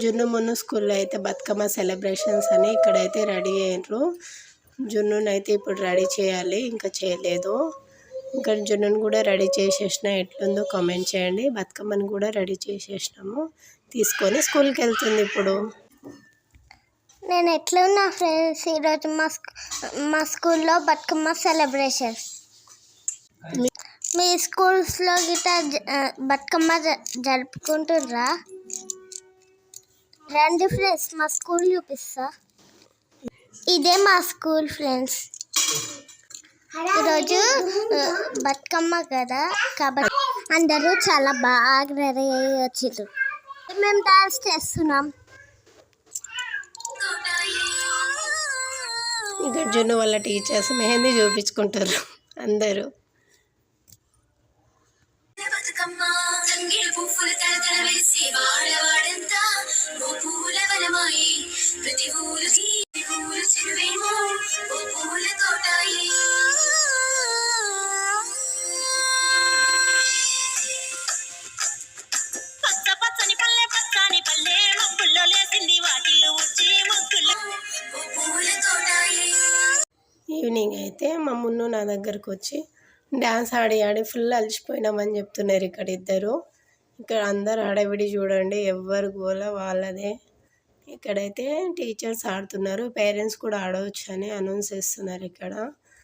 జున్ను మున్ను స్కూల్లో అయితే బతుకమ్మ సెలబ్రేషన్స్ అని ఇక్కడైతే రెడీ అయ్యారు. జున్నునైతే ఇప్పుడు రెడీ చేయాలి, ఇంకా చేయలేదు. ఇంకా జున్నును కూడా రెడీ చేసేసిన, ఎట్లుందో కామెంట్ చేయండి. బతుకమ్మను కూడా రెడీ చేసేసినాము, తీసుకొని స్కూల్కి వెళ్తుంది ఇప్పుడు. నేను ఎట్లున్నా ఫ్రెండ్స్, ఈరోజు మా స్కూల్లో బతుకమ్మ సెలబ్రేషన్స్. మీ స్కూల్స్లో గిట్ట బతుకమ్మ జరుపుకుంటుర్రా? రండి ఫ్రెండ్స్, మా స్కూల్ చూపిస్తా. ఇదే మా స్కూల్ ఫ్రెండ్స్. ఈరోజు బతుకమ్మ కదా, కాబట్టి అందరూ చాలా బాగా రెడీ అయ్యి వచ్చిండ్రు. మేము డాన్స్ చేస్తున్నాం. ఇంకా జున్ను వాళ్ళ టీచర్స్ మెహందీ చూపించుకుంటారు అందరూ. ఈవినింగ్ అయితే మా మున్ను నా దగ్గరకు వచ్చి డ్యాన్స్ ఆడి ఆడి ఫుల్ అలసిపోయినామని చెప్తున్నారు ఇక్కడ ఇద్దరు. ఇక్కడ అందరు హడావిడి చూడండి, ఎవరు గోల వాళ్ళదే. ఇక్కడైతే టీచర్స్ ఆడుతున్నారు, పేరెంట్స్ కూడా ఆడవచ్చు అని అనౌన్స్ చేస్తున్నారు ఇక్కడ.